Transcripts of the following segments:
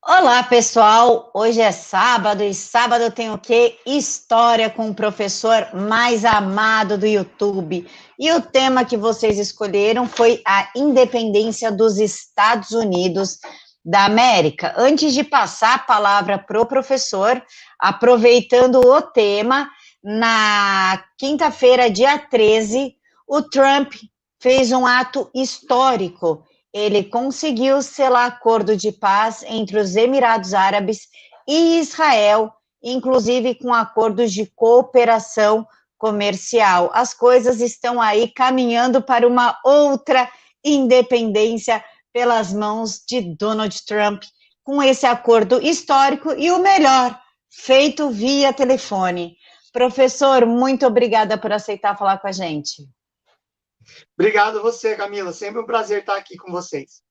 Olá, pessoal! Hoje é sábado e sábado tem o quê? História com o professor mais amado do YouTube. E o tema que vocês escolheram foi a independência dos Estados Unidos da América. Antes de passar a palavra para o professor, aproveitando o tema, na quinta-feira, dia 13, o Trump fez um ato histórico. Ele conseguiu selar acordo de paz entre os Emirados Árabes e Israel, inclusive com acordos de cooperação comercial. As coisas estão aí caminhando para uma outra independência pelas mãos de Donald Trump, com esse acordo histórico e o melhor, feito via telefone. Professor, muito obrigada por aceitar falar com a gente. Obrigado a você, Camila. Sempre um prazer estar aqui com vocês.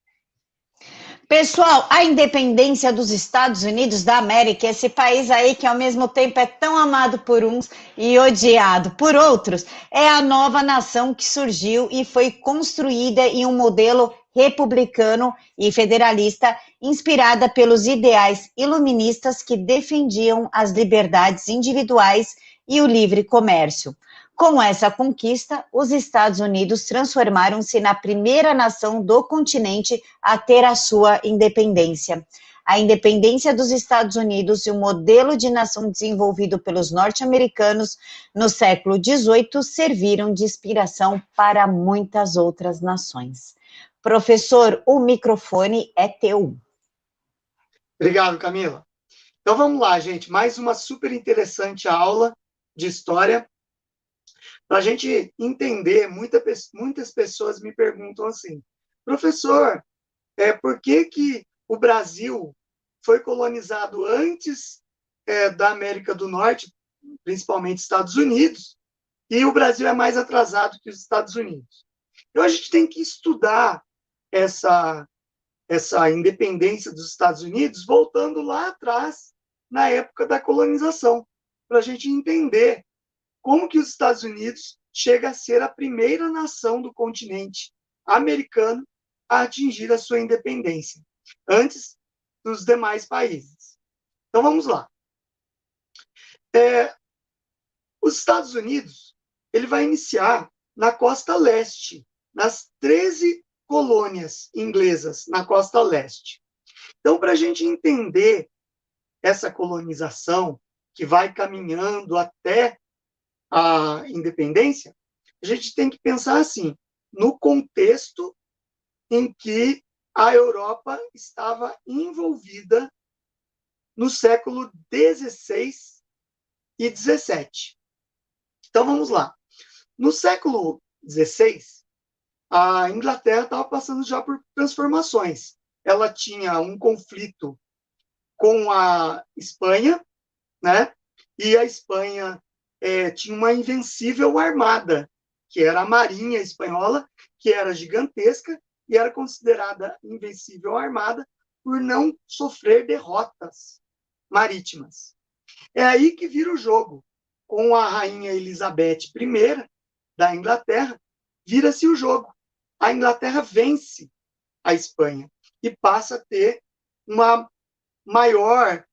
Pessoal, a independência dos Estados Unidos da América, esse país aí que ao mesmo tempo é tão amado por uns e odiado por outros, é a nova nação que surgiu e foi construída em um modelo republicano e federalista, inspirada pelos ideais iluministas que defendiam as liberdades individuais e o livre comércio. Com essa conquista, os Estados Unidos transformaram-se na primeira nação do continente a ter a sua independência. A independência dos Estados Unidos e o modelo de nação desenvolvido pelos norte-americanos no século XVIII serviram de inspiração para muitas outras nações. Professor, o microfone é teu. Obrigado, Camila. Então vamos lá, gente. Mais uma super interessante aula de história. Para a gente entender, muitas pessoas me perguntam assim, professor, por que o Brasil foi colonizado antes da América do Norte, principalmente Estados Unidos, e o Brasil é mais atrasado que os Estados Unidos? Então a gente tem que estudar essa independência dos Estados Unidos voltando lá atrás, na época da colonização, para a gente entender como que os Estados Unidos chega a ser a primeira nação do continente americano a atingir a sua independência, antes dos demais países. Então, vamos lá. Os Estados Unidos, ele vai iniciar na costa leste, nas 13 colônias inglesas na costa leste. Então, para a gente entender essa colonização, que vai caminhando até a independência, a gente tem que pensar assim, no contexto em que a Europa estava envolvida no século XVI e XVII. Então, vamos lá. No século XVI, a Inglaterra estava passando já por transformações. Ela tinha um conflito com a Espanha, né? E a Espanha tinha uma invencível armada, que era a Marinha Espanhola, que era gigantesca e era considerada invencível armada por não sofrer derrotas marítimas. É aí que vira o jogo. Com a rainha Elizabeth I da Inglaterra, vira-se o jogo. A Inglaterra vence a Espanha e passa a ter uma maior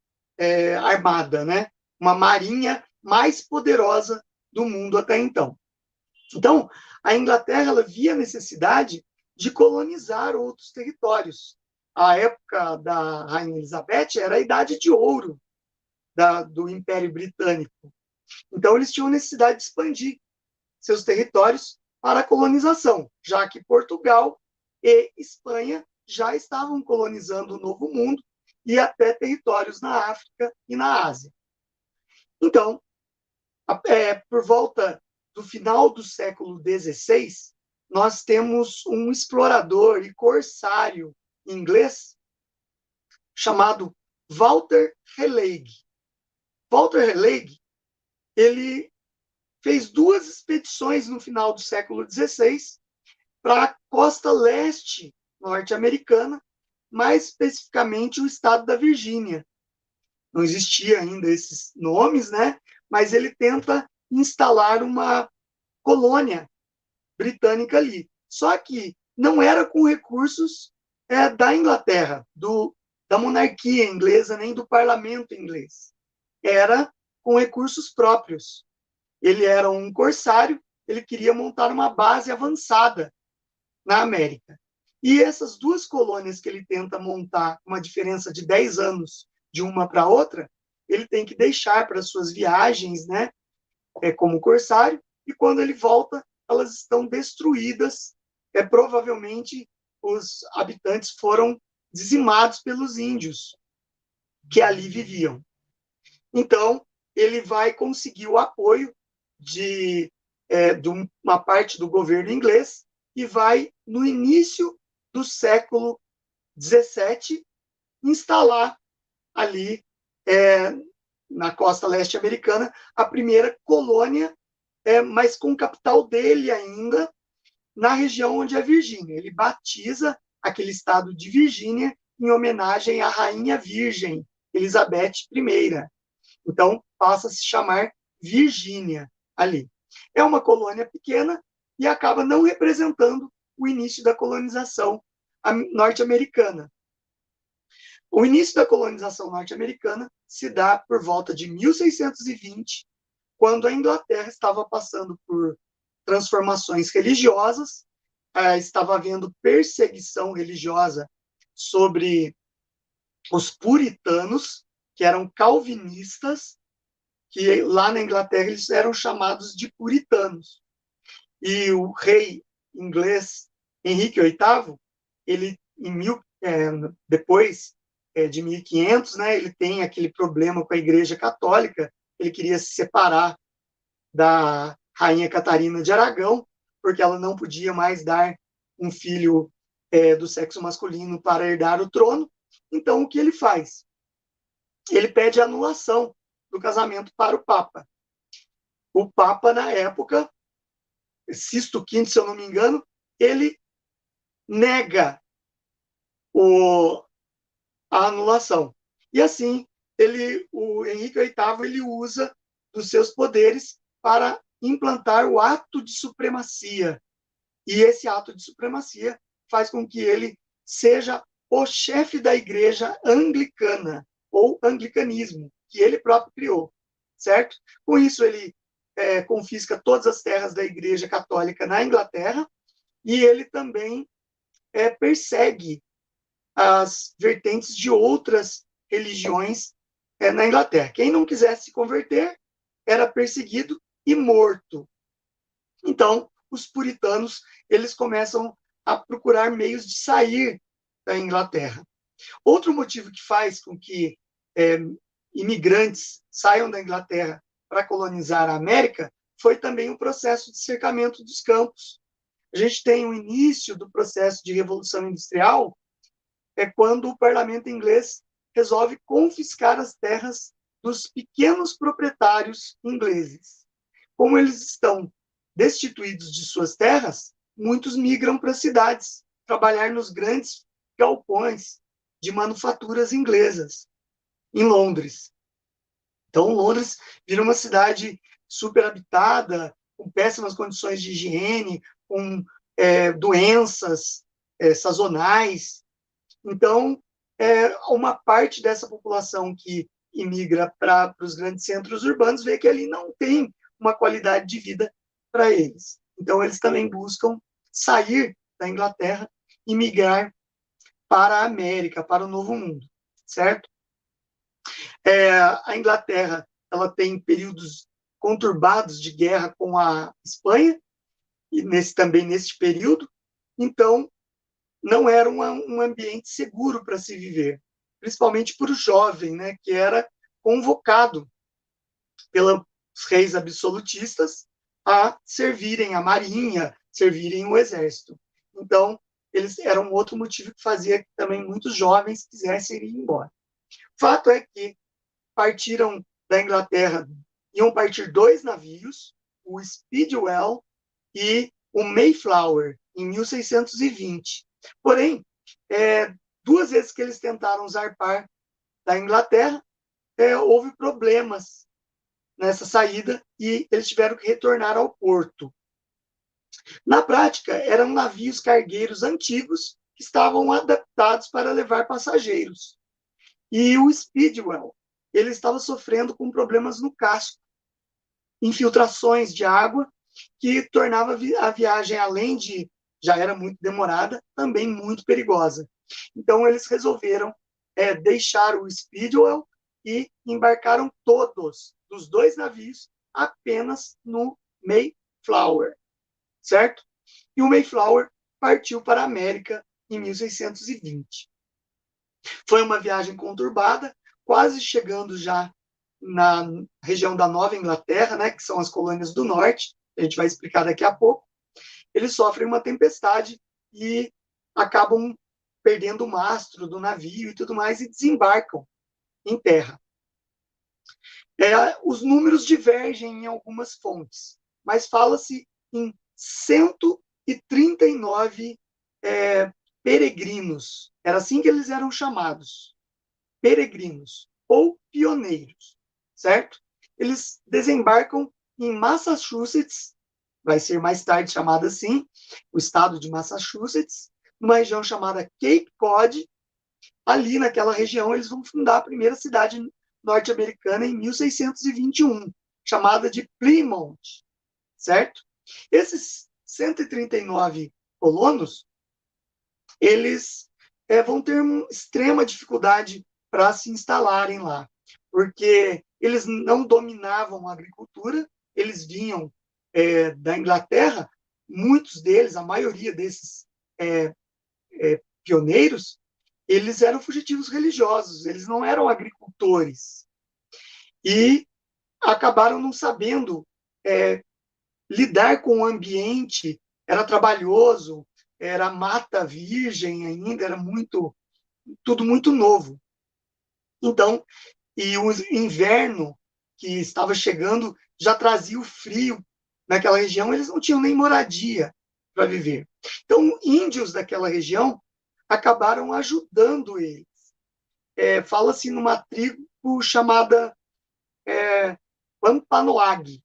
armada, né? Uma marinha mais poderosa do mundo até então. Então, a Inglaterra ela via a necessidade de colonizar outros territórios. A época da Rainha Elizabeth era a idade de ouro do Império Britânico. Então, eles tinham necessidade de expandir seus territórios para a colonização, já que Portugal e Espanha já estavam colonizando o Novo Mundo e até territórios na África e na Ásia. Então, por volta do final do século XVI, nós temos um explorador e corsário inglês chamado Walter Raleigh. Walter Raleigh, ele fez 2 expedições no final do século XVI para a costa leste norte-americana, mais especificamente o estado da Virgínia. Não existia ainda esses nomes, né? Mas ele tenta instalar uma colônia britânica ali. Só que não era com recursos da Inglaterra, da monarquia inglesa, nem do parlamento inglês. Era com recursos próprios. Ele era um corsário, ele queria montar uma base avançada na América. E essas duas colônias que ele tenta montar, uma diferença de 10 anos de uma para outra, ele tem que deixar para suas viagens, né, como corsário, e quando ele volta, elas estão destruídas. Provavelmente os habitantes foram dizimados pelos índios que ali viviam. Então, ele vai conseguir o apoio de uma parte do governo inglês e vai, no início do século XVII, instalar ali, na costa leste americana, a primeira colônia, mas com capital dele ainda, na região onde é Virgínia. Ele batiza aquele estado de Virgínia em homenagem à Rainha Virgem, Elizabeth I. Então, passa a se chamar Virgínia ali. É uma colônia pequena e acaba não representando o início da colonização norte-americana. O início da colonização norte-americana se dá por volta de 1620, quando a Inglaterra estava passando por transformações religiosas, estava havendo perseguição religiosa sobre os puritanos, que eram calvinistas, que lá na Inglaterra eles eram chamados de puritanos. E o rei inglês Henrique VIII, ele depois de 1500, né, ele tem aquele problema com a Igreja Católica, ele queria se separar da Rainha Catarina de Aragão, porque ela não podia mais dar um filho do sexo masculino para herdar o trono. Então, o que ele faz? Ele pede anulação do casamento para o Papa. O Papa, na época, Sisto V, se eu não me engano, ele nega a anulação. E assim, o Henrique VIII ele usa dos seus poderes para implantar o ato de supremacia. E esse ato de supremacia faz com que ele seja o chefe da igreja anglicana, ou anglicanismo, que ele próprio criou, certo? Com isso, ele confisca todas as terras da igreja católica na Inglaterra e ele também persegue as vertentes de outras religiões na Inglaterra. Quem não quisesse se converter era perseguido e morto. Então, os puritanos eles começam a procurar meios de sair da Inglaterra. Outro motivo que faz com que imigrantes saiam da Inglaterra para colonizar a América foi também o processo de cercamento dos campos. A gente tem o início do processo de Revolução Industrial, quando o parlamento inglês resolve confiscar as terras dos pequenos proprietários ingleses. Como eles estão destituídos de suas terras, muitos migram para as cidades, trabalhar nos grandes galpões de manufaturas inglesas, em Londres. Então, Londres vira uma cidade superabitada, com péssimas condições de higiene, com doenças sazonais. Então, uma parte dessa população que imigra para os grandes centros urbanos vê que ali não tem uma qualidade de vida para eles. Então, eles também buscam sair da Inglaterra e migrar para a América, para o Novo Mundo, certo? A Inglaterra ela tem períodos conturbados de guerra com a Espanha, e também neste período, então não era um ambiente seguro para se viver, principalmente para o jovem, né, que era convocado pelos reis absolutistas a servirem a marinha, servirem o exército. Então, eles eram outro motivo que fazia que também muitos jovens quisessem ir embora. Fato é que partiram da Inglaterra, iam partir 2 navios, o Speedwell e o Mayflower, em 1620. Porém, 2 vezes que eles tentaram zarpar da Inglaterra, houve problemas nessa saída e eles tiveram que retornar ao porto. Na prática, eram navios cargueiros antigos que estavam adaptados para levar passageiros. E o Speedwell, ele estava sofrendo com problemas no casco, infiltrações de água, que tornava a viagem, além de já era muito demorada, também muito perigosa. Então, eles resolveram deixar o Speedwell e embarcaram todos dos dois navios apenas no Mayflower, certo? E o Mayflower partiu para a América em 1620. Foi uma viagem conturbada, quase chegando já na região da Nova Inglaterra, né, que são as colônias do norte, a gente vai explicar daqui a pouco. Eles sofrem uma tempestade e acabam perdendo o mastro do navio e tudo mais, e desembarcam em terra. Os números divergem em algumas fontes, mas fala-se em 139 peregrinos. Era assim que eles eram chamados, peregrinos ou pioneiros, certo? Eles desembarcam em Massachusetts, vai ser mais tarde chamado assim, o estado de Massachusetts, numa região chamada Cape Cod. Ali naquela região eles vão fundar a primeira cidade norte-americana em 1621, chamada de Plymouth, certo? Esses 139 colonos, eles vão ter uma extrema dificuldade para se instalarem lá, porque eles não dominavam a agricultura, eles vinham da Inglaterra, muitos deles, a maioria desses pioneiros, eles eram fugitivos religiosos, eles não eram agricultores. E acabaram não sabendo lidar com o ambiente, era trabalhoso, era mata virgem ainda, era tudo muito novo. Então, e o inverno que estava chegando já trazia o frio naquela região, eles não tinham nem moradia para viver. Então, índios daquela região acabaram ajudando eles. Fala-se numa tribo chamada Wampanoag.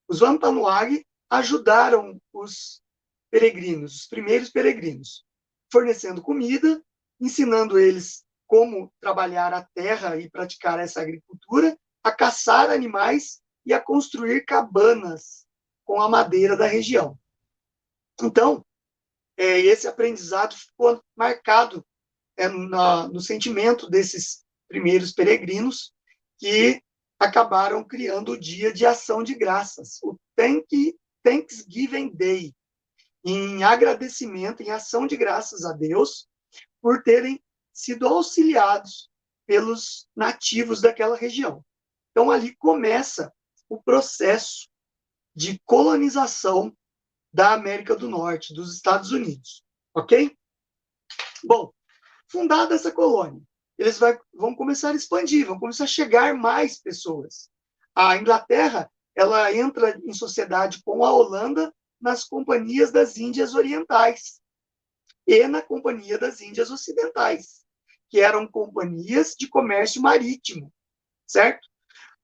Os Wampanoag ajudaram os peregrinos, os primeiros peregrinos, fornecendo comida, ensinando eles como trabalhar a terra e praticar essa agricultura, a caçar animais e a construir cabanas com a madeira da região. Então, esse aprendizado ficou marcado no sentimento desses primeiros peregrinos, que acabaram criando o Dia de Ação de Graças, o Thanksgiving Day, em agradecimento, em ação de graças a Deus, por terem sido auxiliados pelos nativos daquela região. Então, ali começa o processo de colonização da América do Norte, dos Estados Unidos. Ok? Bom, fundada essa colônia, eles vão começar a expandir, vão começar a chegar mais pessoas. A Inglaterra, ela entra em sociedade com a Holanda nas companhias das Índias Orientais e na Companhia das Índias Ocidentais, que eram companhias de comércio marítimo, certo?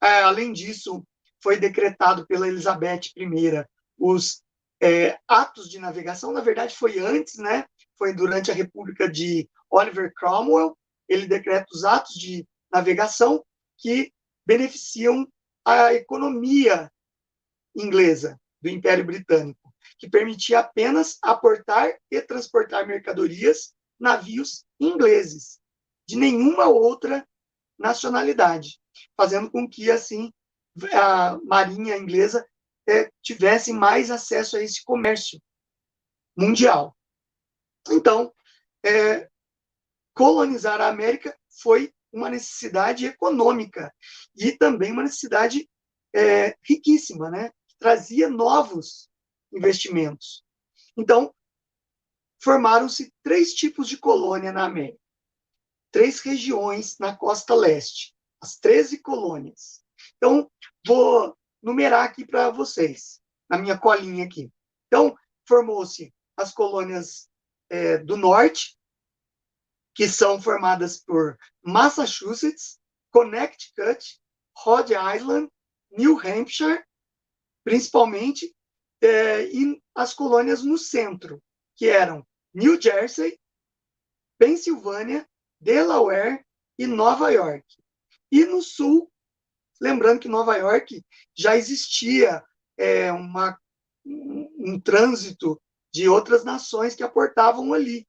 Além disso, foi decretado pela Elizabeth I os atos de navegação. Na verdade, foi antes, né? Foi durante a República de Oliver Cromwell, ele decreta os atos de navegação que beneficiam a economia inglesa do Império Britânico, que permitia apenas aportar e transportar mercadorias, navios ingleses, de nenhuma outra nacionalidade, fazendo com que, assim, a marinha inglesa tivesse mais acesso a esse comércio mundial. Então, colonizar a América foi uma necessidade econômica e também uma necessidade riquíssima, né? Que trazia novos investimentos. Então, formaram-se 3 tipos de colônia na América. 3 regiões na costa leste, as 13 colônias. Então, vou numerar aqui para vocês, na minha colinha aqui. Então, formou-se as colônias do norte, que são formadas por Massachusetts, Connecticut, Rhode Island, New Hampshire, principalmente, e as colônias no centro, que eram New Jersey, Pensilvânia, Delaware e Nova York. E no sul, lembrando que Nova York já existia um trânsito de outras nações que aportavam ali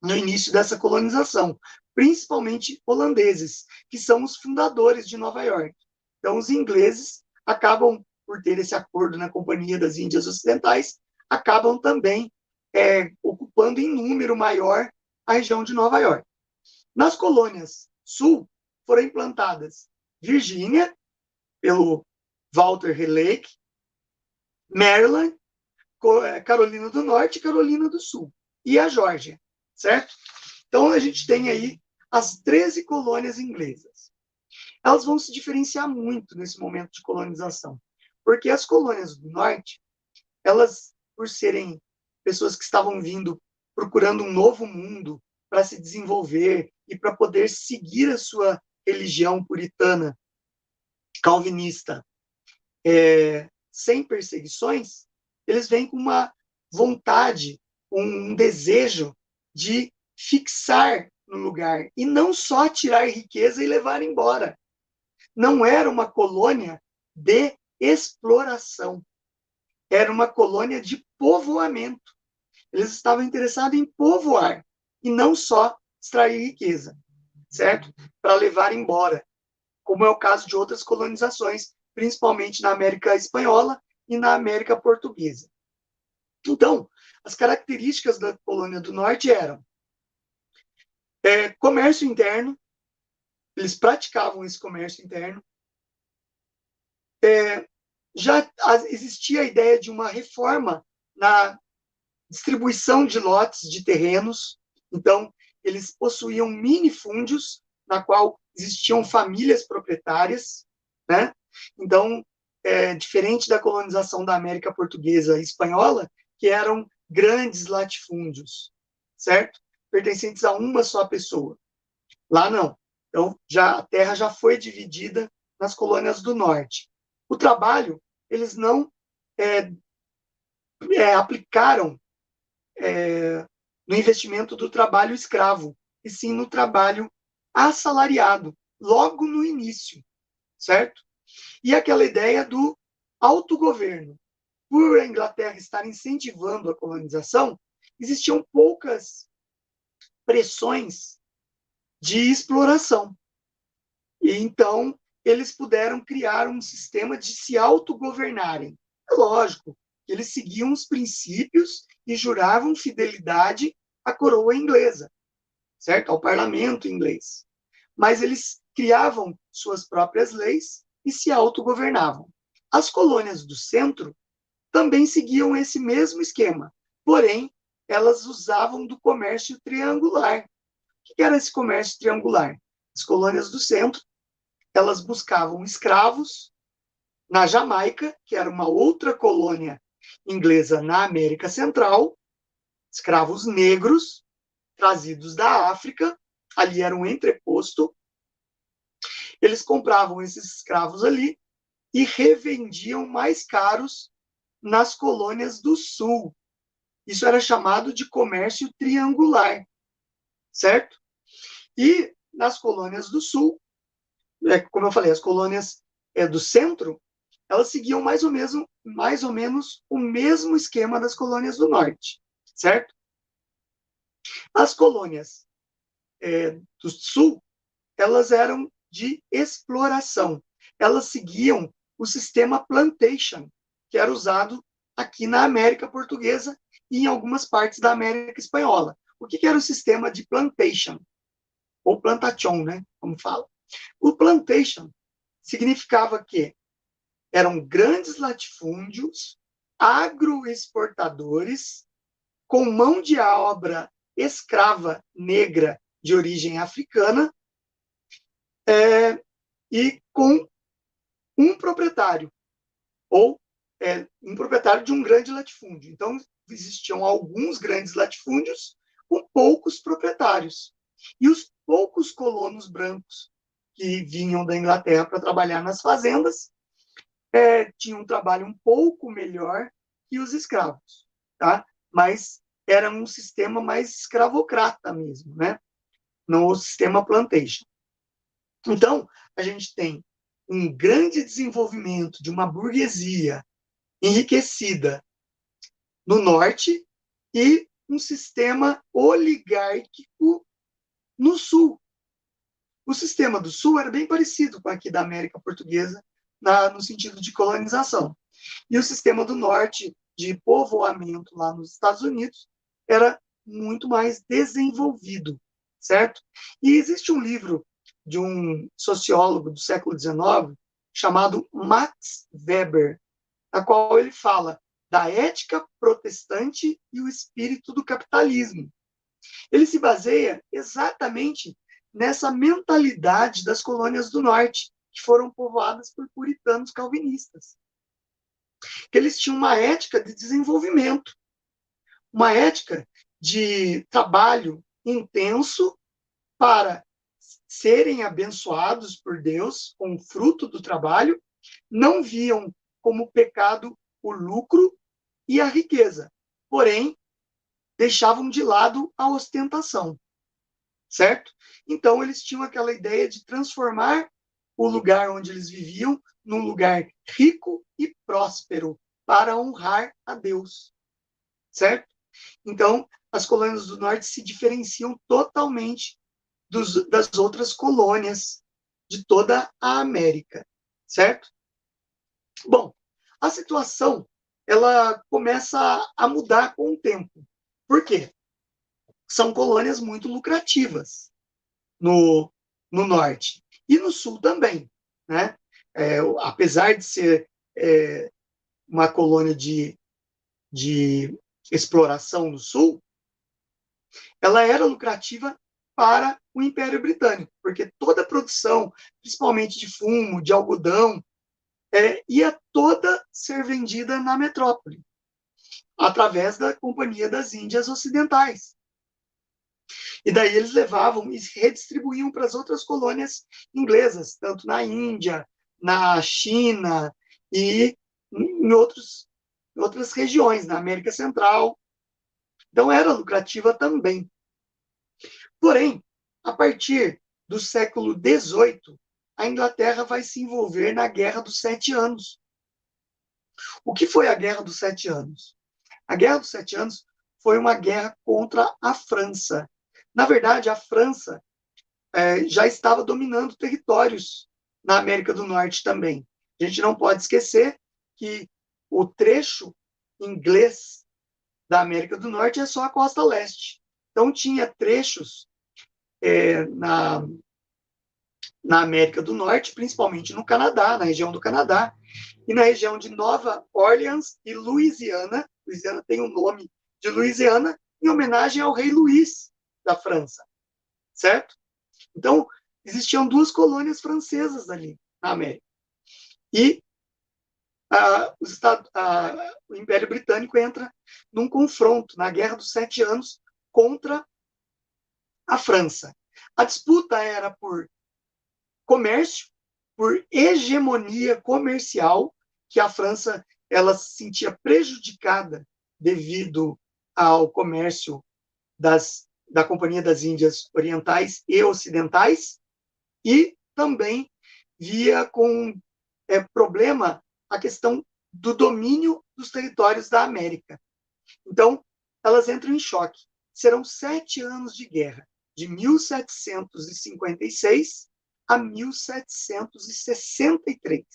no início dessa colonização, principalmente holandeses, que são os fundadores de Nova York. Então, os ingleses acabam, por ter esse acordo na Companhia das Índias Ocidentais, acabam também ocupando em número maior a região de Nova York. Nas colônias sul, foram implantadas Virgínia, pelo Walter Raleigh, Maryland, Carolina do Norte e Carolina do Sul, e a Geórgia, certo? Então, a gente tem aí as 13 colônias inglesas. Elas vão se diferenciar muito nesse momento de colonização, porque as colônias do Norte, elas, por serem pessoas que estavam vindo procurando um novo mundo para se desenvolver e para poder seguir a sua religião puritana, calvinista, sem perseguições, eles vêm com uma vontade, um desejo de fixar no lugar e não só tirar riqueza e levar embora. Não era uma colônia de exploração, era uma colônia de povoamento. Eles estavam interessados em povoar e não só extrair riqueza, certo? Para levar embora, como é o caso de outras colonizações, principalmente na América Espanhola e na América Portuguesa. Então, as características da colônia do Norte eram comércio interno, eles praticavam esse comércio interno, já existia a ideia de uma reforma na distribuição de lotes de terrenos, então eles possuíam minifúndios, na qual existiam famílias proprietárias, né? Então, diferente da colonização da América Portuguesa e Espanhola, que eram grandes latifúndios, certo? Pertencentes a uma só pessoa. Lá não. Então, a terra já foi dividida nas colônias do norte. O trabalho, eles não aplicaram no investimento do trabalho escravo, e sim no trabalho assalariado, logo no início, certo? E aquela ideia do autogoverno. Por a Inglaterra estar incentivando a colonização, existiam poucas pressões de exploração. E então, eles puderam criar um sistema de se autogovernarem. É lógico que eles seguiam os princípios e juravam fidelidade à coroa inglesa, certo? Ao parlamento inglês. Mas eles criavam suas próprias leis e se autogovernavam. As colônias do centro também seguiam esse mesmo esquema, porém, elas usavam do comércio triangular. O que era esse comércio triangular? As colônias do centro, elas buscavam escravos na Jamaica, que era uma outra colônia inglesa na América Central, escravos negros, trazidos da África, ali era um entreposto. Eles compravam esses escravos ali e revendiam mais caros nas colônias do sul. Isso era chamado de comércio triangular, certo? E nas colônias do sul, como eu falei, as colônias do centro, elas seguiam mais ou menos o mesmo esquema das colônias do norte, certo? As colônias do sul, elas eram de exploração. Elas seguiam o sistema plantation, que era usado aqui na América Portuguesa e em algumas partes da América Espanhola. O que era o sistema de plantation? Ou plantation, né? Como fala. O plantation significava que eram grandes latifúndios, agroexportadores, com mão de obra escrava negra de origem africana, e com um proprietário, ou um proprietário de um grande latifúndio. Então, existiam alguns grandes latifúndios com poucos proprietários. E os poucos colonos brancos que vinham da Inglaterra para trabalhar nas fazendas tinham um trabalho um pouco melhor que os escravos, tá? Mas era um sistema mais escravocrata mesmo, né? No sistema plantation. Então, a gente tem um grande desenvolvimento de uma burguesia enriquecida no norte e um sistema oligárquico no sul. O sistema do sul era bem parecido com aqui da América Portuguesa, no sentido de colonização. E o sistema do norte, de povoamento lá nos Estados Unidos, era muito mais desenvolvido, certo? E existe um livro de um sociólogo do século XIX, chamado Max Weber, na qual ele fala da ética protestante e o espírito do capitalismo. Ele se baseia exatamente nessa mentalidade das colônias do norte, que foram povoadas por puritanos calvinistas. Que eles tinham uma ética de desenvolvimento, uma ética de trabalho intenso para serem abençoados por Deus com o fruto do trabalho, não viam como pecado o lucro e a riqueza, porém, deixavam de lado a ostentação, certo? Então, eles tinham aquela ideia de transformar o lugar onde eles viviam num lugar rico e próspero para honrar a Deus, certo? Então, as colônias do norte se diferenciam totalmente das outras colônias de toda a América, certo? Bom, a situação ela começa a mudar com o tempo. Por quê? São colônias muito lucrativas no norte e no sul também, né? Apesar de ser uma colônia de exploração no sul, ela era lucrativa para o Império Britânico, porque toda a produção, principalmente de fumo, de algodão, ia toda ser vendida na metrópole, através da Companhia das Índias Ocidentais. E daí eles levavam e redistribuíam para as outras colônias inglesas, tanto na Índia, na China e em outras regiões, na América Central. Então era lucrativa também. Porém, a partir do século XVIII, a Inglaterra vai se envolver na Guerra dos Sete Anos. O que foi a Guerra dos Sete Anos? A Guerra dos Sete Anos foi uma guerra contra a França. Na verdade, a França já estava dominando territórios na América do Norte também. A gente não pode esquecer que o trecho inglês da América do Norte é só a costa leste. Então, tinha trechos na América do Norte, principalmente no Canadá, na região do Canadá, e na região de Nova Orleans e Louisiana. Louisiana tem o nome de Louisiana em homenagem ao rei Luís da França, certo? Então, existiam duas colônias francesas ali na América. E o Império Britânico entra num confronto, na Guerra dos Sete Anos, contra a França. A disputa era por comércio, por hegemonia comercial, que a França ela se sentia prejudicada devido ao comércio da Companhia das Índias Orientais e Ocidentais, e também via com problema a questão do domínio dos territórios da América. Então, elas entram em choque. Serão 7 anos de guerra, de 1756 a 1763.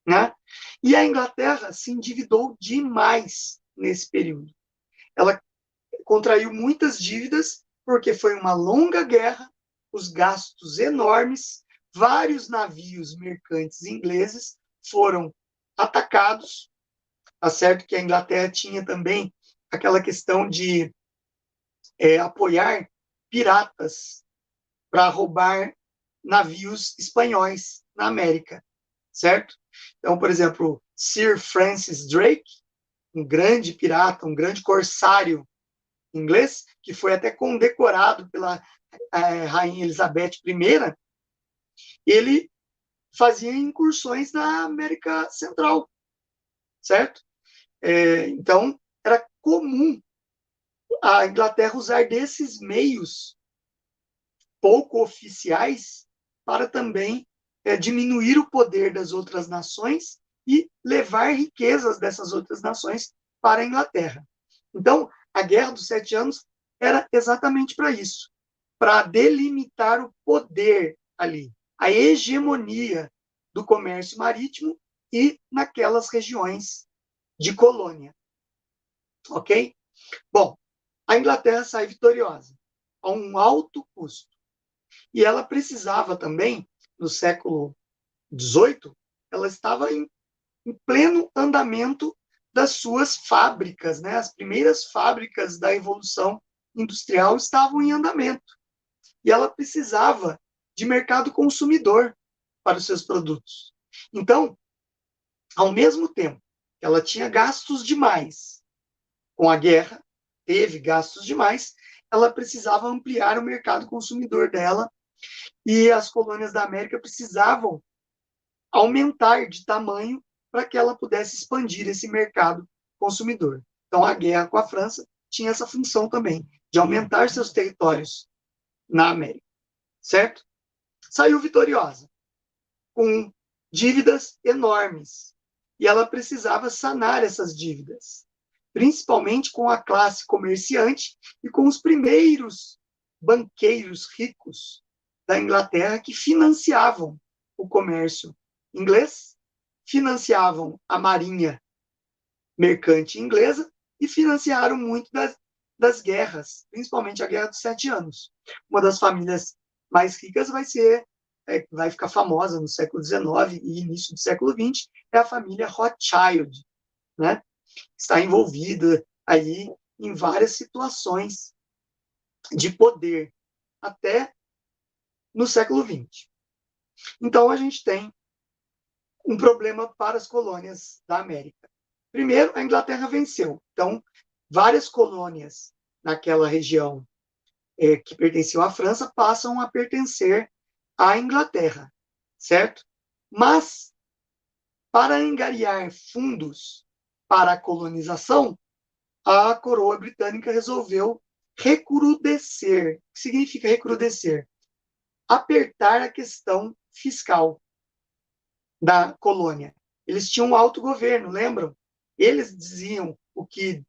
Né? E a Inglaterra se endividou demais nesse período. Ela contraiu muitas dívidas, porque foi uma longa guerra, os gastos enormes, vários navios mercantes ingleses foram atacados. Tá certo que a Inglaterra tinha também aquela questão de apoiar piratas para roubar navios espanhóis na América, certo? Então, por exemplo, Sir Francis Drake, um grande pirata, um grande corsário inglês, que foi até condecorado pela Rainha Elizabeth I, ele fazia incursões na América Central, certo? Então, era comum a Inglaterra usar desses meios pouco oficiais para também diminuir o poder das outras nações e levar riquezas dessas outras nações para a Inglaterra. Então, a Guerra dos 7 Anos era exatamente para isso, para delimitar o poder ali, a hegemonia do comércio marítimo e naquelas regiões de colônia. Ok? Bom, a Inglaterra sai vitoriosa, a um alto custo. E ela precisava também, no século XVIII, ela estava em pleno andamento das suas fábricas, né? As primeiras fábricas da Revolução Industrial estavam em andamento. E ela precisava de mercado consumidor para os seus produtos. Então, ao mesmo tempo que ela tinha gastos demais com a guerra, teve gastos demais, ela precisava ampliar o mercado consumidor dela e as colônias da América precisavam aumentar de tamanho para que ela pudesse expandir esse mercado consumidor. Então, a guerra com a França tinha essa função também, de aumentar seus territórios na América, certo? Saiu vitoriosa, com dívidas enormes, e ela precisava sanar essas dívidas, principalmente com a classe comerciante e com os primeiros banqueiros ricos da Inglaterra que financiavam o comércio inglês, financiavam a marinha mercante inglesa e financiaram muito das guerras, principalmente a Guerra dos 7 Anos. Uma das famílias mais ricas vai ficar famosa no século XIX e início do século XX, é a família Rothschild, né? Está envolvida aí em várias situações de poder, até no século XX. Então, a gente tem um problema para as colônias da América. Primeiro, a Inglaterra venceu. Então, várias colônias naquela região que pertenciam à França passam a pertencer à Inglaterra, certo? Mas, para angariar fundos para a colonização, a coroa britânica resolveu recrudescer. O que significa recrudescer? Apertar a questão fiscal da colônia. Eles tinham um autogoverno, lembram? Eles diziam o que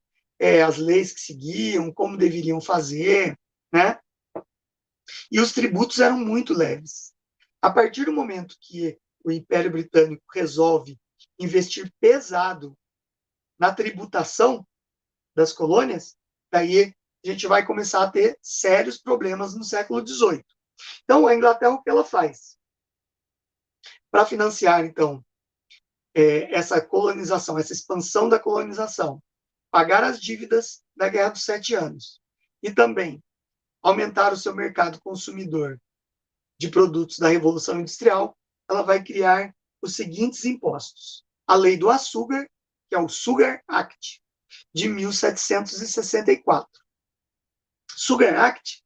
as leis que seguiam, como deveriam fazer, né? E os tributos eram muito leves. A partir do momento que o Império Britânico resolve investir pesado na tributação das colônias, daí a gente vai começar a ter sérios problemas no século XVIII. Então, a Inglaterra, o que ela faz? Para financiar, então, essa colonização, essa expansão da colonização, pagar as dívidas da Guerra dos 7 Anos e também aumentar o seu mercado consumidor de produtos da Revolução Industrial, ela vai criar os seguintes impostos. A Lei do Açúcar, que é o Sugar Act, de 1764. Sugar Act,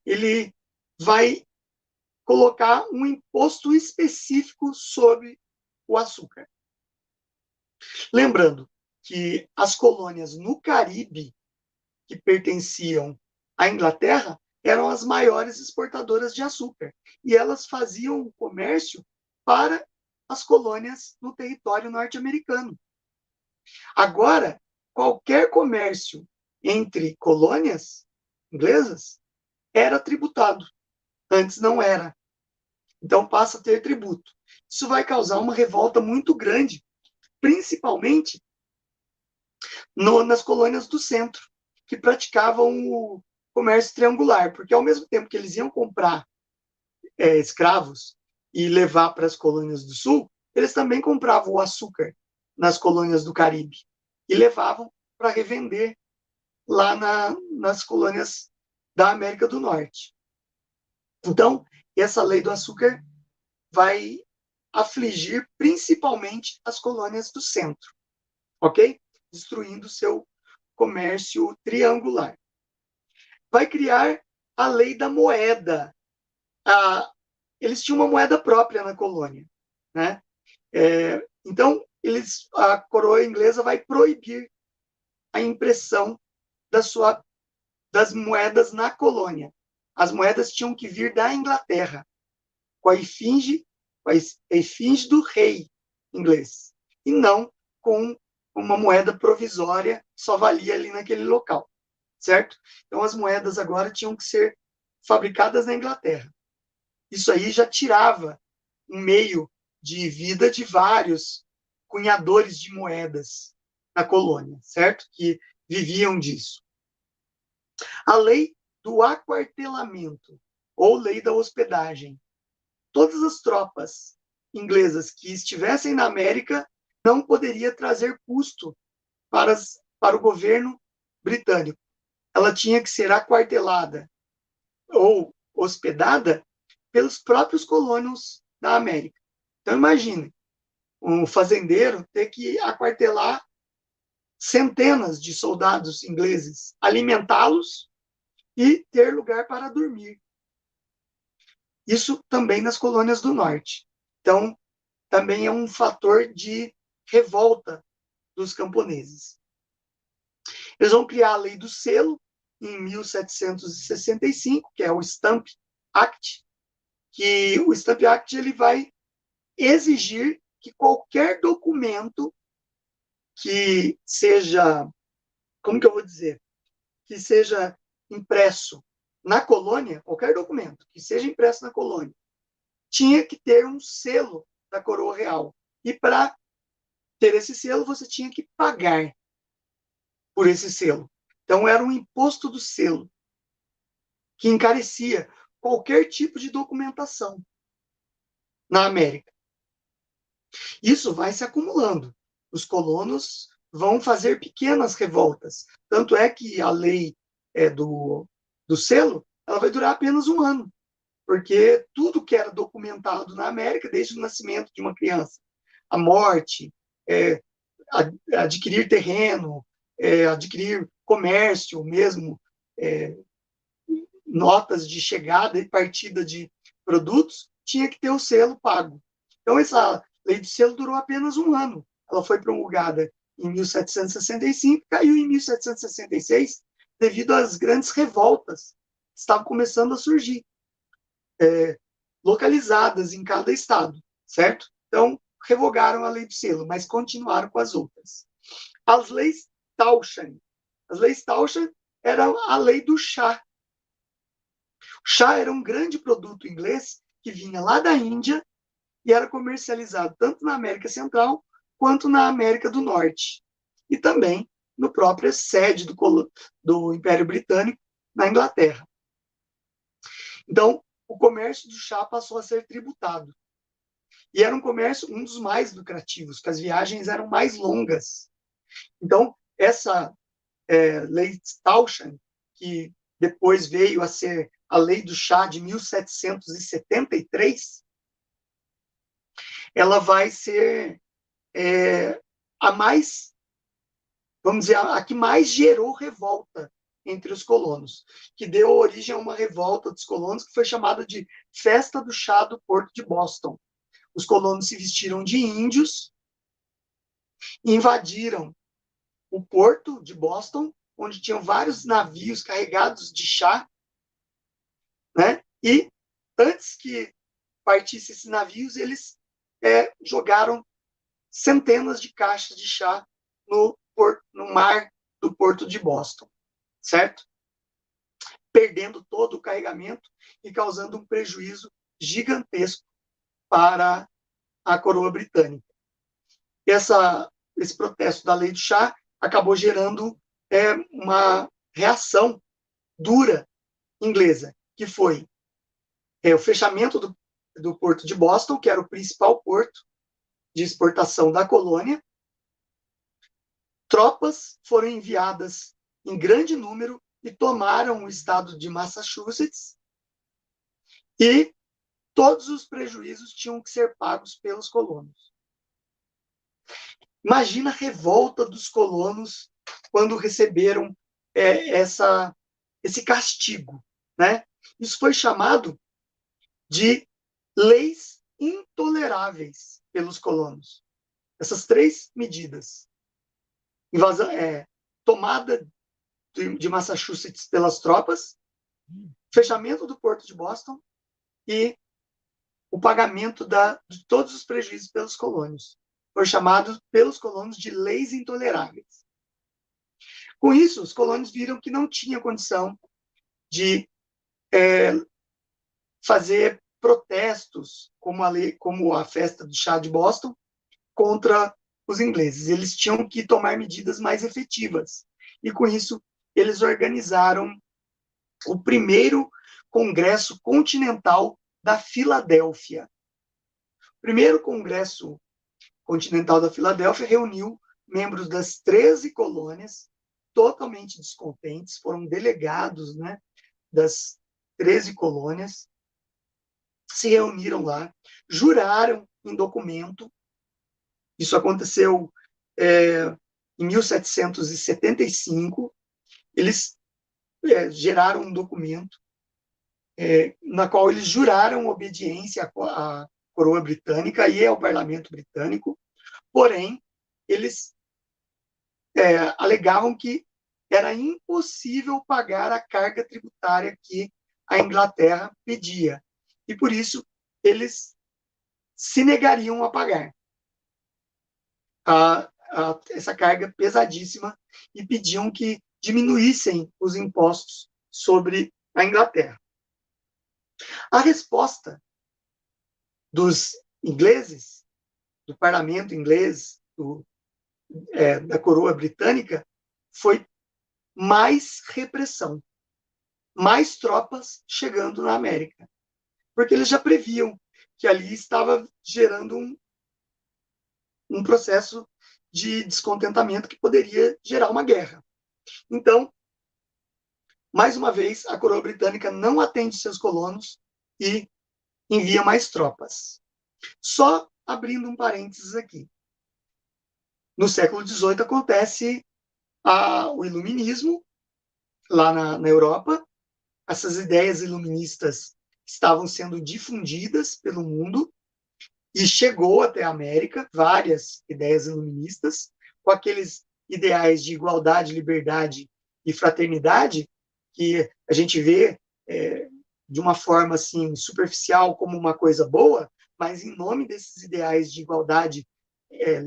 ele vai colocar um imposto específico sobre o açúcar. Lembrando que as colônias no Caribe, que pertenciam à Inglaterra, eram as maiores exportadoras de açúcar. E elas faziam o comércio para as colônias no território norte-americano. Agora, qualquer comércio entre colônias inglesas era tributado. Antes não era. Então passa a ter tributo. Isso vai causar uma revolta muito grande, principalmente nas colônias do centro, que praticavam o comércio triangular, porque ao mesmo tempo que eles iam comprar escravos e levar para as colônias do sul, eles também compravam o açúcar nas colônias do Caribe e levavam para revender lá nas colônias da América do Norte. Então, essa lei do açúcar vai afligir principalmente as colônias do centro, ok? Destruindo seu comércio triangular. Vai criar a lei da moeda. Eles tinham uma moeda própria na colônia, né? Então, a coroa inglesa vai proibir a impressão das moedas na colônia. As moedas tinham que vir da Inglaterra. com a efígie do rei inglês, e não com uma moeda provisória que só valia ali naquele local, certo? Então, as moedas agora tinham que ser fabricadas na Inglaterra. Isso aí já tirava um meio de vida de vários cunhadores de moedas na colônia, certo? Que viviam disso. A lei do aquartelamento, ou lei da hospedagem. Todas as tropas inglesas que estivessem na América não poderia trazer custo para o governo britânico. Ela tinha que ser aquartelada ou hospedada pelos próprios colonos da América. Então, imagine um fazendeiro ter que aquartelar centenas de soldados ingleses, alimentá-los e ter lugar para dormir. Isso também nas colônias do norte. Então, também é um fator de revolta dos camponeses. Eles vão criar a lei do selo em 1765, que é o Stamp Act, que o Stamp Act ele vai exigir que qualquer documento que seja, como que eu vou dizer, que seja impresso na colônia, qualquer documento que seja impresso na colônia, tinha que ter um selo da coroa real. E para ter esse selo, você tinha que pagar por esse selo. Então, era um imposto do selo, que encarecia qualquer tipo de documentação na América. Isso vai se acumulando. Os colonos vão fazer pequenas revoltas. Tanto é que a lei do selo ela vai durar apenas um ano, porque tudo que era documentado na América, desde o nascimento de uma criança, a morte, adquirir terreno, adquirir comércio mesmo, notas de chegada e partida de produtos, tinha que ter o selo pago. Então, essa lei do selo durou apenas um ano. Ela foi promulgada em 1765, caiu em 1766, devido às grandes revoltas que estavam começando a surgir, localizadas em cada estado, certo? Então, revogaram a lei do selo, mas continuaram com as outras. As leis Townshend. As leis Townshend eram a lei do chá. O chá era um grande produto inglês que vinha lá da Índia e era comercializado tanto na América Central quanto na América do Norte. E também no próprio sede do Império Britânico, na Inglaterra. Então, o comércio do chá passou a ser tributado. E era um comércio, um dos mais lucrativos, porque as viagens eram mais longas. Então, essa lei Townshend, que depois veio a ser a lei do chá de 1773, ela vai ser a mais, vamos dizer, a que mais gerou revolta entre os colonos, que deu origem a uma revolta dos colonos que foi chamada de Festa do Chá do Porto de Boston. Os colonos se vestiram de índios e invadiram o porto de Boston, onde tinham vários navios carregados de chá, né? E antes que partissem esses navios, eles jogaram centenas de caixas de chá no mar do porto de Boston, certo? Perdendo todo o carregamento e causando um prejuízo gigantesco para a coroa britânica. Esse protesto da lei do chá acabou gerando uma reação dura inglesa, que foi o fechamento do porto de Boston, que era o principal porto de exportação da colônia. Tropas foram enviadas em grande número e tomaram o estado de Massachusetts, e todos os prejuízos tinham que ser pagos pelos colonos. Imagina a revolta dos colonos quando receberam esse castigo, né? Isso foi chamado de leis intoleráveis pelos colonos. Essas três medidas: tomada de Massachusetts pelas tropas, fechamento do porto de Boston e o pagamento de todos os prejuízos pelos colonos. Foi chamado pelos colonos de leis intoleráveis. Com isso, os colonos viram que não tinha condição de fazer protestos, como a festa do chá de Boston, contra os ingleses. Eles tinham que tomar medidas mais efetivas. E, com isso, eles organizaram o primeiro Congresso Continental da Filadélfia. O primeiro Congresso Continental da Filadélfia reuniu membros das 13 colônias, totalmente descontentes, foram delegados, né, das 13 colônias, se reuniram lá, juraram em documento. Isso aconteceu em 1775. Eles geraram um documento na qual eles juraram obediência à coroa britânica e ao parlamento britânico, porém, eles alegavam que era impossível pagar a carga tributária que a Inglaterra pedia, e por isso eles se negariam a pagar essa carga pesadíssima e pediam que diminuíssem os impostos sobre a Inglaterra. A resposta dos ingleses, do parlamento inglês, da coroa britânica, foi mais repressão, mais tropas chegando na América, porque eles já previam que ali estava gerando um processo de descontentamento que poderia gerar uma guerra. Então, mais uma vez, a coroa britânica não atende seus colonos e envia mais tropas. Só abrindo um parênteses aqui. No século XVIII acontece o iluminismo, lá na Europa. Essas ideias iluministas estavam sendo difundidas pelo mundo e chegou até a América várias ideias iluministas, com aqueles ideais de igualdade, liberdade e fraternidade, que a gente vê de uma forma assim superficial como uma coisa boa, mas em nome desses ideais de igualdade,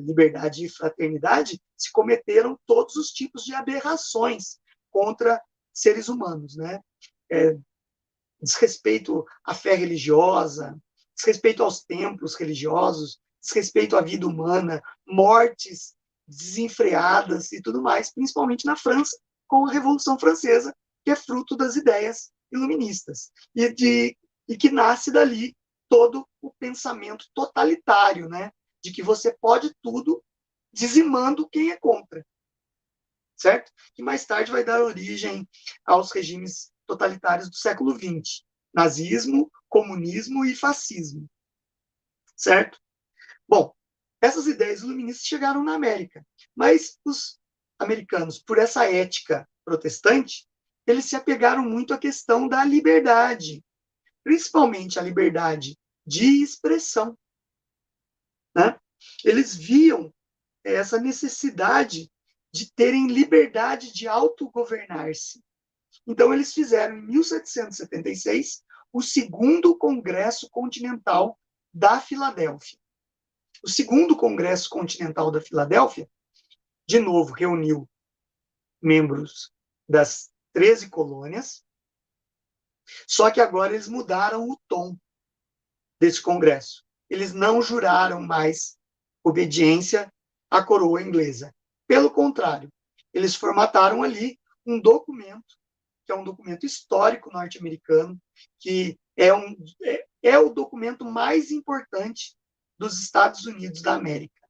liberdade e fraternidade, se cometeram todos os tipos de aberrações contra seres humanos, né? Desrespeito à fé religiosa, desrespeito aos templos religiosos, desrespeito à vida humana, mortes desenfreadas e tudo mais, principalmente na França, com a Revolução Francesa, que é fruto das ideias iluministas, e que nasce dali todo o pensamento totalitário, né, de que você pode tudo, dizimando quem é contra, certo? Que mais tarde vai dar origem aos regimes totalitários do século XX, nazismo, comunismo e fascismo, certo? Bom, essas ideias iluministas chegaram na América, mas os americanos, por essa ética protestante, eles se apegaram muito à questão da liberdade, principalmente a liberdade de expressão, né? Eles viam essa necessidade de terem liberdade de autogovernar-se. Então, eles fizeram, em 1776, o segundo Congresso Continental da Filadélfia. O segundo Congresso Continental da Filadélfia, de novo, reuniu membros das 13 colônias, só que agora eles mudaram o tom desse Congresso. Eles não juraram mais obediência à coroa inglesa. Pelo contrário, eles formataram ali um documento, que é um documento histórico norte-americano, que é o documento mais importante dos Estados Unidos da América,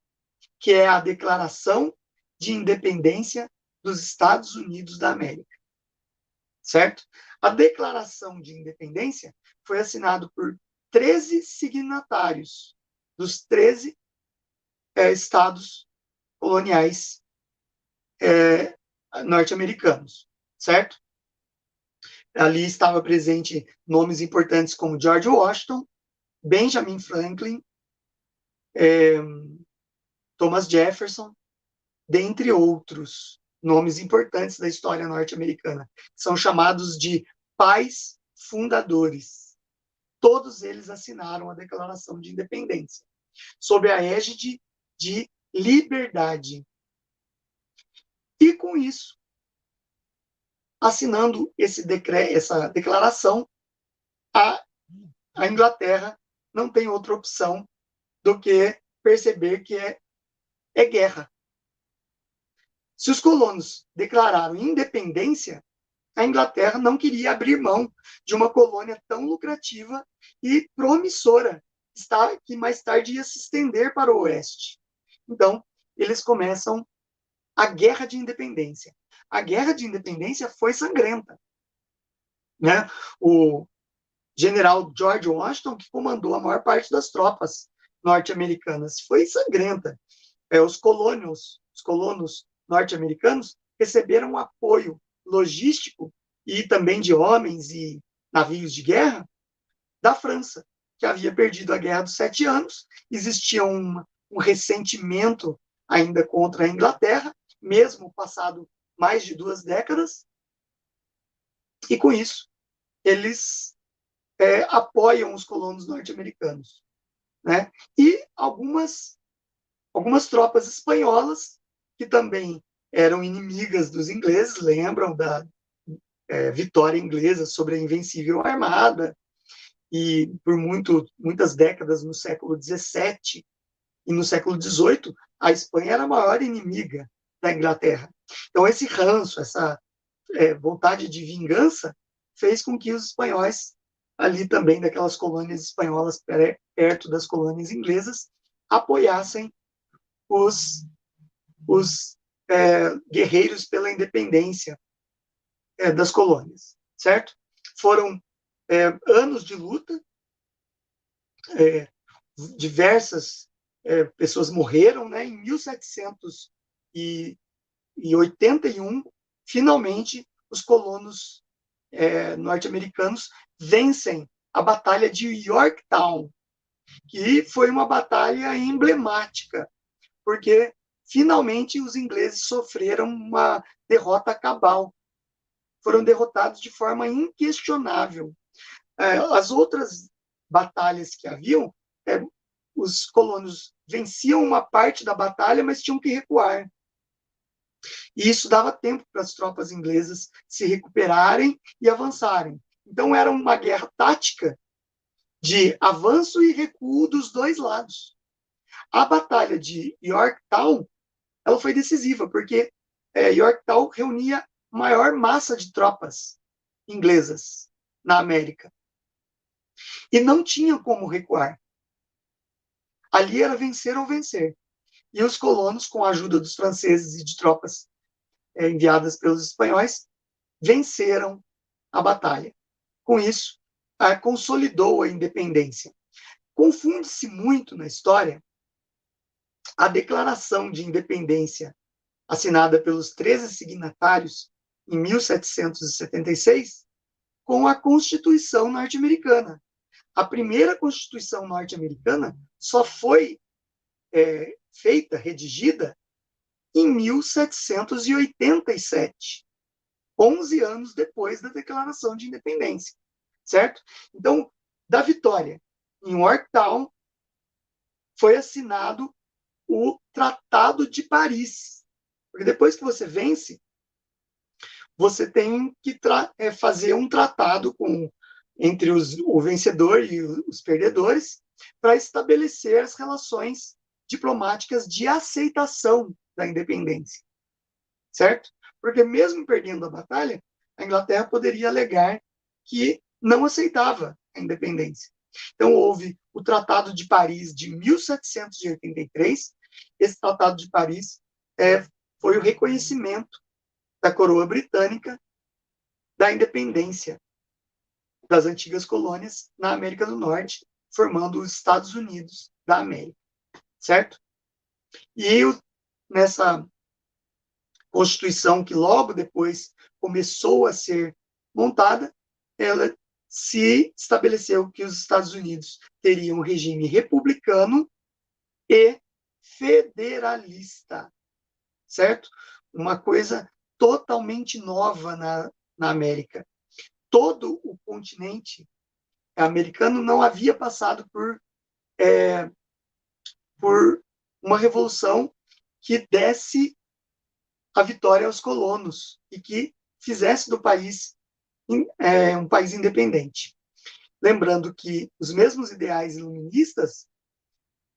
que é a Declaração de Independência dos Estados Unidos da América. Certo? A Declaração de Independência foi assinada por 13 signatários dos 13 estados coloniais norte-americanos, certo? Ali estava presente nomes importantes como George Washington, Benjamin Franklin, Thomas Jefferson, dentre outros nomes importantes da história norte-americana. São chamados de pais fundadores. todos eles assinaram a Declaração de Independência, sob a égide de liberdade. E, com isso, assinando essa declaração, a Inglaterra não tem outra opção do que perceber que é guerra. Se os colonos declararam independência, a Inglaterra não queria abrir mão de uma colônia tão lucrativa e promissora, que mais tarde ia se estender para o oeste. Então, eles começam a Guerra de Independência. A Guerra de Independência foi sangrenta, né? O general George Washington, que comandou a maior parte das tropas norte-americanas, foi sangrenta. Os colonos norte-americanos receberam um logístico e também de homens e navios de guerra da França, que havia perdido a Guerra dos 7 Anos. Existia um ressentimento ainda contra a Inglaterra, mesmo passado mais de 2 décadas, e com isso eles apoiam os colonos norte-americanos, né? E algumas tropas espanholas, que também eram inimigas dos ingleses, lembram da vitória inglesa sobre a Invencível Armada, e por muitas décadas no século XVII e no século XVIII, a Espanha era a maior inimiga da Inglaterra. Então, esse ranço, essa vontade de vingança, fez com que os espanhóis, ali também daquelas colônias espanholas perto das colônias inglesas, apoiassem os guerreiros pela independência das colônias, certo? Foram anos de luta, diversas pessoas morreram, né? Em 1781, finalmente, os colonos norte-americanos vencem a Batalha de Yorktown, que foi uma batalha emblemática, porque finalmente os ingleses sofreram uma derrota cabal. Foram derrotados de forma inquestionável. As outras batalhas que haviam, os colonos venciam uma parte da batalha, mas tinham que recuar. E isso dava tempo para as tropas inglesas se recuperarem e avançarem. Então, era uma guerra tática de avanço e recuo dos dois lados. A batalha de Yorktown, ela foi decisiva, porque Yorktown reunia maior massa de tropas inglesas na América. E não tinha como recuar. Ali era vencer ou vencer. E os colonos, com a ajuda dos franceses e de tropas enviadas pelos espanhóis, venceram a batalha. Com isso, consolidou a independência. Confunde-se muito na história a Declaração de Independência, assinada pelos 13 signatários em 1776, com a Constituição norte-americana. A primeira Constituição norte-americana só foi redigida em 1787, 11 anos depois da Declaração de Independência, certo? Então, da vitória em Yorktown, foi assinado o Tratado de Paris. Porque depois que você vence, você tem que fazer um tratado entre o vencedor e os perdedores para estabelecer as relações diplomáticas de aceitação da independência, certo? Porque mesmo perdendo a batalha, a Inglaterra poderia alegar que não aceitava a independência. Então, houve o Tratado de Paris de 1783. Esse Tratado de Paris foi o reconhecimento da coroa britânica da independência das antigas colônias na América do Norte, formando os Estados Unidos da América, certo? E nessa Constituição, que logo depois começou a ser montada, ela se estabeleceu que os Estados Unidos teriam um regime republicano e federalista, certo? Uma coisa totalmente nova na América. Todo o continente americano não havia passado por uma revolução que desse a vitória aos colonos e que fizesse do país um país independente. Lembrando que os mesmos ideais iluministas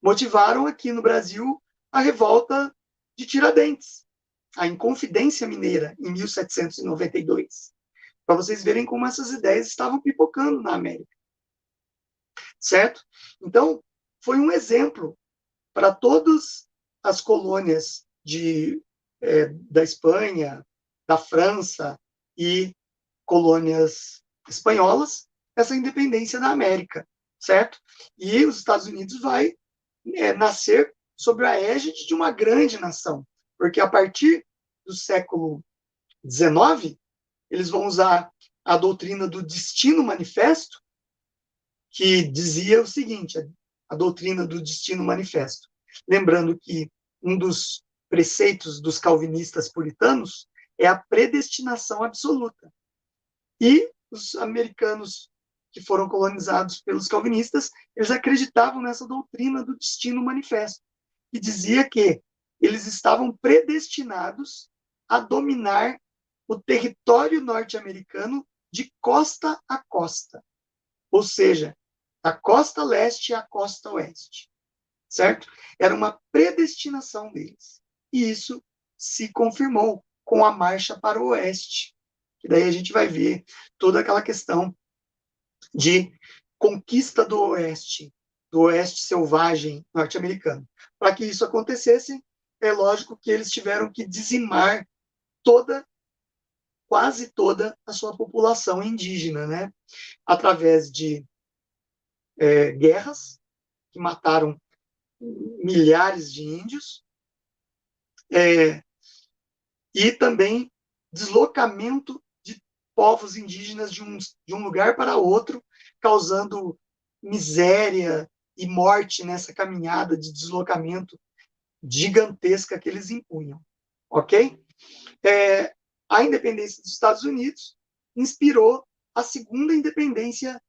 motivaram aqui no Brasil a revolta de Tiradentes, a Inconfidência Mineira, em 1792, para vocês verem como essas ideias estavam pipocando na América. Certo? Então, foi um exemplo para todas as colônias da Espanha, da França e colônias espanholas, essa independência da América, certo? E os Estados Unidos vai nascer sob a égide de uma grande nação, porque a partir do século XIX, eles vão usar a doutrina do Destino Manifesto, que dizia o seguinte, a doutrina do Destino Manifesto. Lembrando que um dos preceitos dos calvinistas puritanos é a predestinação absoluta. E os americanos que foram colonizados pelos calvinistas, eles acreditavam nessa doutrina do Destino Manifesto, que dizia que eles estavam predestinados a dominar o território norte-americano de costa a costa, ou seja, a costa leste e a costa oeste, certo? Era uma predestinação deles. E isso se confirmou com a marcha para o oeste, que daí a gente vai ver toda aquela questão de conquista do oeste selvagem norte-americano. Para que isso acontecesse, é lógico que eles tiveram que dizimar quase toda a sua população indígena, né? Através de guerras que mataram milhares de índios, e também deslocamento de povos indígenas de um lugar para outro, causando miséria e morte nessa caminhada de deslocamento gigantesca que eles impunham, ok? A independência dos Estados Unidos inspirou a segunda independência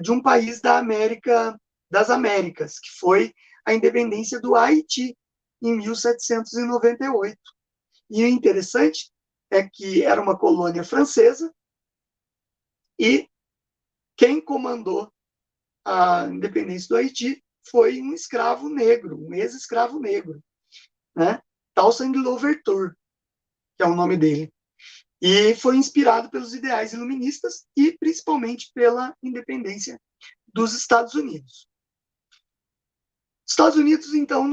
de um país das Américas, que foi a independência do Haiti, em 1798. E o interessante é que era uma colônia francesa e quem comandou a independência do Haiti foi um escravo negro, um ex-escravo negro, né? Toussaint Louverture, que é o nome dele. E foi inspirado pelos ideais iluministas e principalmente pela independência dos Estados Unidos. Estados Unidos, então,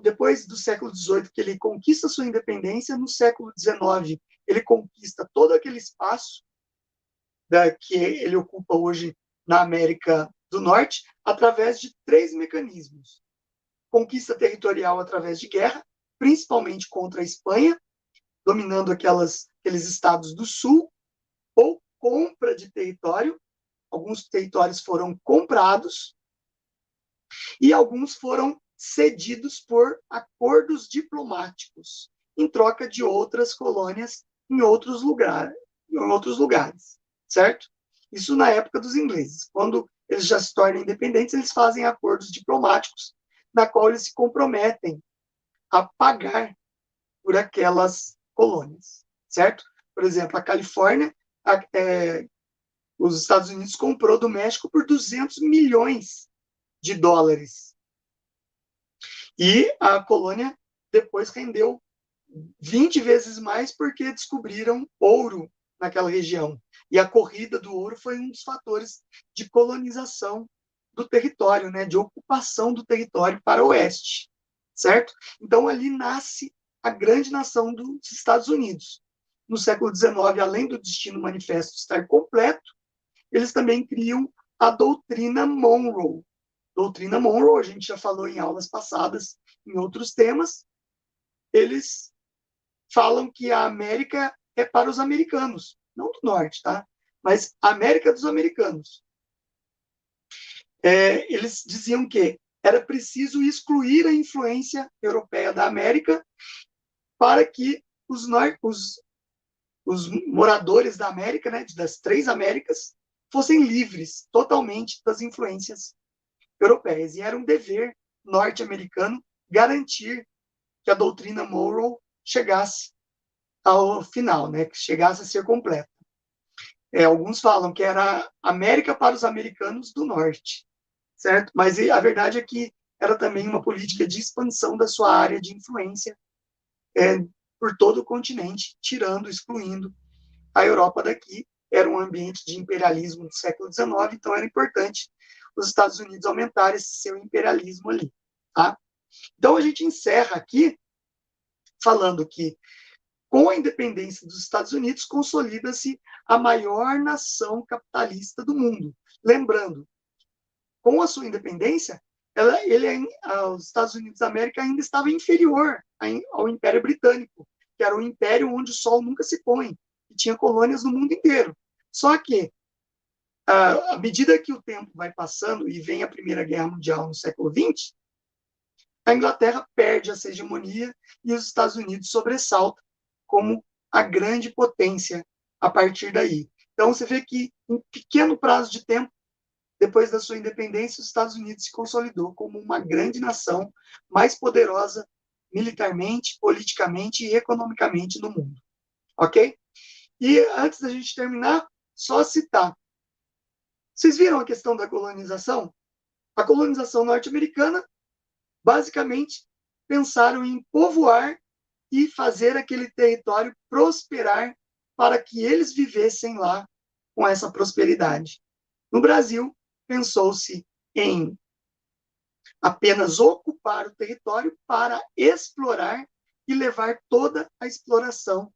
depois do século XVIII, que ele conquista sua independência, no século XIX, ele conquista todo aquele espaço que ele ocupa hoje na América do Norte, através de 3 mecanismos. Conquista territorial através de guerra, principalmente contra a Espanha, dominando aqueles estados do sul, ou compra de território. Alguns territórios foram comprados e alguns foram cedidos por acordos diplomáticos, em troca de outras colônias em outros lugares, certo? Isso na época dos ingleses. Quando eles já se tornam independentes, eles fazem acordos diplomáticos, na qual eles se comprometem a pagar por aquelas colônias, certo? Por exemplo, a Califórnia, os Estados Unidos comprou do México por 200 milhões de dólares. E a colônia depois rendeu 20 vezes mais porque descobriram ouro naquela região. E a corrida do ouro foi um dos fatores de colonização do território, né, de ocupação do território para o oeste, certo? Então, ali nasce a grande nação dos Estados Unidos. No século XIX, além do Destino Manifesto estar completo, eles também criam a doutrina Monroe. Doutrina Monroe, a gente já falou em aulas passadas, em outros temas. Eles falam que a América é para os americanos, não do norte, tá? Mas a América dos americanos. Eles diziam que era preciso excluir a influência europeia da América para que os moradores da América, né, das 3 Américas, fossem livres totalmente das influências europeias. E era um dever norte-americano garantir que a doutrina Monroe chegasse ao final, né, que chegasse a ser completa. Alguns falam que era América para os americanos do norte, certo? Mas a verdade é que era também uma política de expansão da sua área de influência por todo o continente, excluindo a Europa daqui. Era um ambiente de imperialismo do século XIX, então era importante os Estados Unidos aumentarem esse seu imperialismo ali. Tá? Então a gente encerra aqui falando que, com a independência dos Estados Unidos, consolida-se a maior nação capitalista do mundo. Lembrando, com a sua independência, os Estados Unidos da América ainda estava inferior ao Império Britânico, que era um império onde o sol nunca se põe, e tinha colônias no mundo inteiro. Só que, à medida que o tempo vai passando e vem a Primeira Guerra Mundial no século XX, a Inglaterra perde essa hegemonia e os Estados Unidos sobressaltam como a grande potência a partir daí. Então, você vê que, em pequeno prazo de tempo, depois da sua independência, os Estados Unidos se consolidou como uma grande nação, mais poderosa militarmente, politicamente e economicamente no mundo. Ok? E antes da gente terminar, só citar. Vocês viram a questão da colonização? A colonização norte-americana, basicamente, pensaram em povoar e fazer aquele território prosperar para que eles vivessem lá com essa prosperidade. No Brasil, pensou-se em apenas ocupar o território para explorar e levar toda a exploração.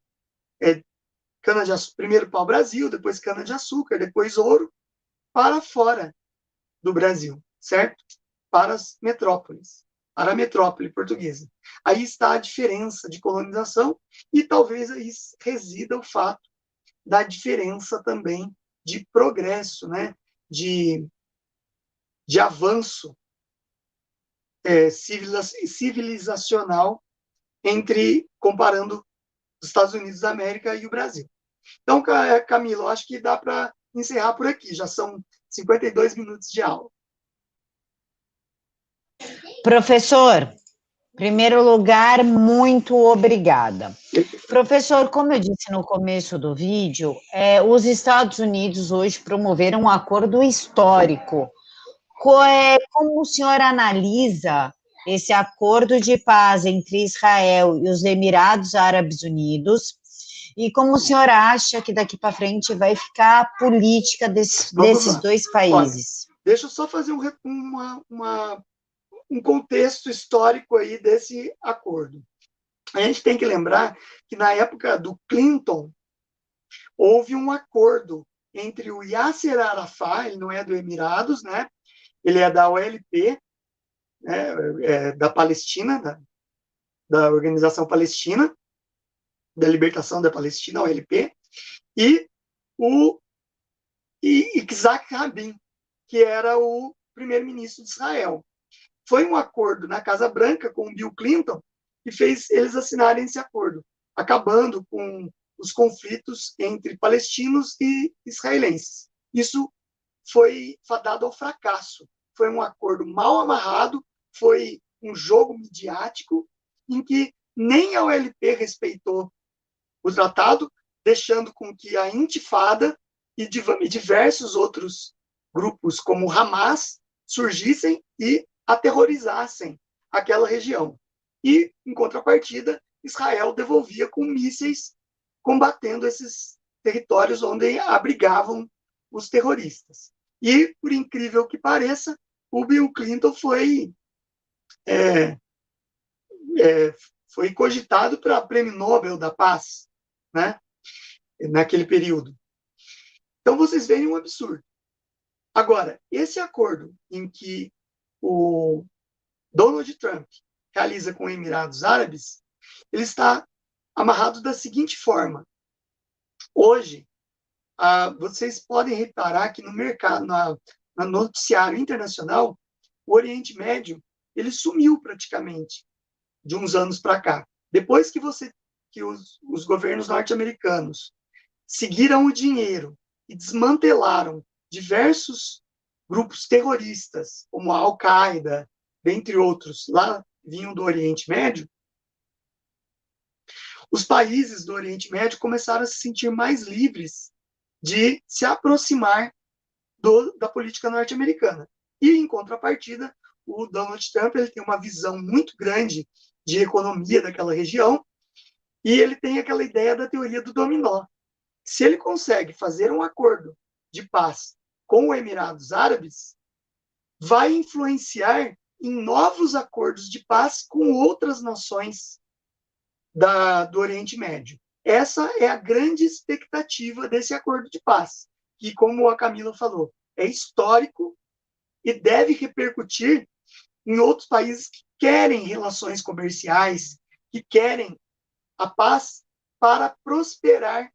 Cana-de-açúcar, primeiro pau-brasil, depois cana-de-açúcar, depois ouro, para fora do Brasil, certo? Para as metrópoles, para a metrópole portuguesa. Aí está a diferença de colonização e talvez aí resida o fato da diferença também de progresso, né? de avanço civilizacional comparando os Estados Unidos da América e o Brasil. Então, Camila, eu acho que dá para encerrar por aqui. Já são 52 minutos de aula. Professor, em primeiro lugar, muito obrigada. Professor, como eu disse no começo do vídeo, os Estados Unidos hoje promoveram um acordo histórico. Como o senhor analisa esse acordo de paz entre Israel e os Emirados Árabes Unidos? E como o senhor acha que daqui para frente vai ficar a política desses dois países? Olha, deixa eu só fazer um contexto histórico aí desse acordo. A gente tem que lembrar que na época do Clinton houve um acordo entre o Yasser Arafat, ele não é do Emirados, né? Ele é da OLP, né? Da Palestina, da Organização Palestina, da Libertação da Palestina, OLP, e o Yitzhak Rabin, que era o primeiro-ministro de Israel. Foi um acordo na Casa Branca com o Bill Clinton que fez eles assinarem esse acordo, acabando com os conflitos entre palestinos e israelenses. Isso foi fadado ao fracasso. Foi um acordo mal amarrado, foi um jogo midiático em que nem a OLP respeitou o tratado, deixando com que a Intifada e diversos outros grupos, como o Hamas, surgissem e aterrorizassem aquela região. E, em contrapartida, Israel devolvia com mísseis combatendo esses territórios onde abrigavam os terroristas. E, por incrível que pareça, o Bill Clinton foi cogitado para o Prêmio Nobel da Paz, né? Naquele período. Então, vocês veem um absurdo. Agora, esse acordo em que o Donald Trump realiza com os Emirados Árabes, ele está amarrado da seguinte forma. Hoje, vocês podem reparar que no mercado, no noticiário internacional, o Oriente Médio ele sumiu praticamente de uns anos para cá. Depois que os governos norte-americanos seguiram o dinheiro e desmantelaram diversos grupos terroristas, como a Al-Qaeda, dentre outros, lá vinham do Oriente Médio, os países do Oriente Médio começaram a se sentir mais livres de se aproximar da política norte-americana. E, em contrapartida, o Donald Trump ele tem uma visão muito grande de economia daquela região, e ele tem aquela ideia da teoria do dominó. Se ele consegue fazer um acordo de paz com os Emirados Árabes, vai influenciar em novos acordos de paz com outras nações do Oriente Médio. Essa é a grande expectativa desse acordo de paz, que, como a Camila falou, é histórico e deve repercutir em outros países que querem relações comerciais, que querem a paz para prosperar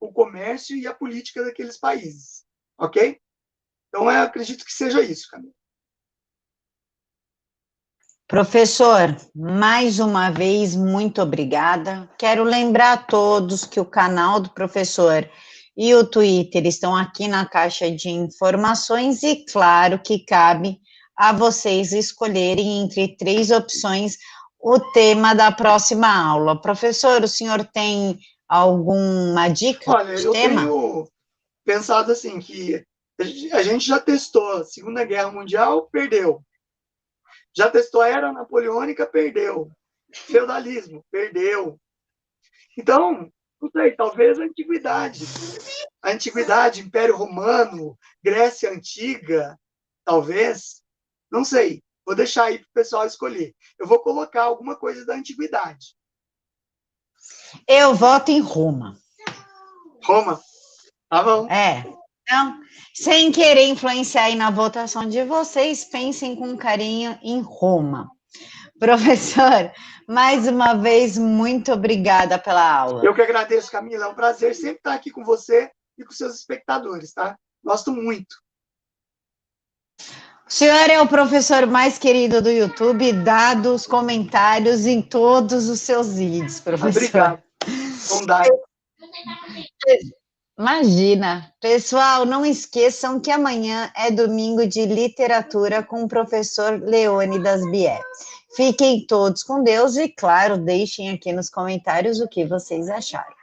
o comércio e a política daqueles países, ok? Então, eu acredito que seja isso, Camila. Professor, mais uma vez, muito obrigada. Quero lembrar a todos que o canal do professor e o Twitter estão aqui na caixa de informações e, claro, que cabe a vocês escolherem entre 3 opções o tema da próxima aula. Professor, o senhor tem alguma dica? Olha, eu tenho pensado assim, que a gente já testou a Segunda Guerra Mundial, perdeu. Já testou a Era Napoleônica, perdeu. Feudalismo, perdeu. Então, não sei, talvez a Antiguidade. A Antiguidade, Império Romano, Grécia Antiga, talvez. Não sei. Vou deixar aí para o pessoal escolher. Eu vou colocar alguma coisa da Antiguidade. Eu voto em Roma. Roma? Tá bom. Então, sem querer influenciar aí na votação de vocês, pensem com carinho em Roma. Professor, mais uma vez, muito obrigada pela aula. Eu que agradeço, Camila. É um prazer sempre estar aqui com você e com seus espectadores, tá? Gosto muito. O senhor é o professor mais querido do YouTube, dado os comentários em todos os seus vídeos, professor. Obrigado. Bondade. Imagina. Pessoal, não esqueçam que amanhã é domingo de literatura com o professor Leônidas Bier. Fiquem todos com Deus e, claro, deixem aqui nos comentários o que vocês acharam.